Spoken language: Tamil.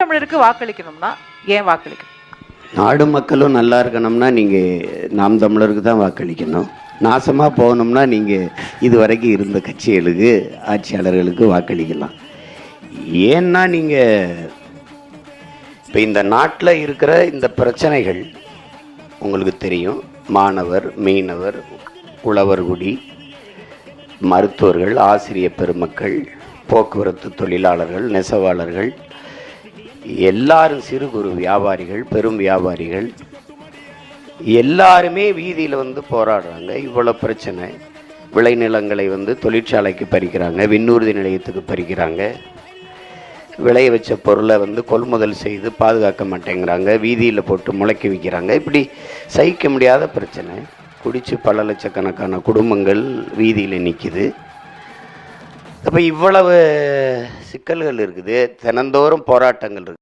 தமிழருக்கு வாக்களிக்கணும்னா ஏன் வாக்களிக்கணும்? நாடு மக்களும் நல்லா இருக்கணும்னா நீங்கள் நாம் தமிழருக்கு தான் வாக்களிக்கணும். நாசமாக போகணும்னா நீங்கள் இதுவரைக்கும் இருந்த கட்சிகளுக்கு ஆட்சியாளர்களுக்கு வாக்களிக்கலாம். ஏன்னா நீங்கள் இப்போ இந்த நாட்டில் இருக்கிற இந்த பிரச்சனைகள் உங்களுக்கு தெரியும். மாணவர், மீனவர், உழவர்குடி, மருத்துவர்கள், ஆசிரியர் பெருமக்கள், போக்குவரத்து தொழிலாளர்கள், நெசவாளர்கள், எல்லாரும் சிறு குறு வியாபாரிகள், பெரும் வியாபாரிகள் எல்லாருமே வீதியில் வந்து போராடுறாங்க. இவ்வளோ பிரச்சனை. விளைநிலங்களை வந்து தொழிற்சாலைக்கு பறிக்கிறாங்க, விண்ணூர்தி நிலையத்துக்கு பறிக்கிறாங்க, விளைய வச்ச பொருளை வந்து கொள்முதல் செய்து பாதுகாக்க மாட்டேங்கிறாங்க, வீதியில் போட்டு முளைக்க வைக்கிறாங்க. இப்படி சகிக்க முடியாத பிரச்சனை. குடித்து பல லட்சக்கணக்கான குடும்பங்கள் வீதியில் நிற்கிது. அப்போ இவ்வளவு சிக்கல்கள் இருக்குது, தினந்தோறும் போராட்டங்கள் இருக்குது.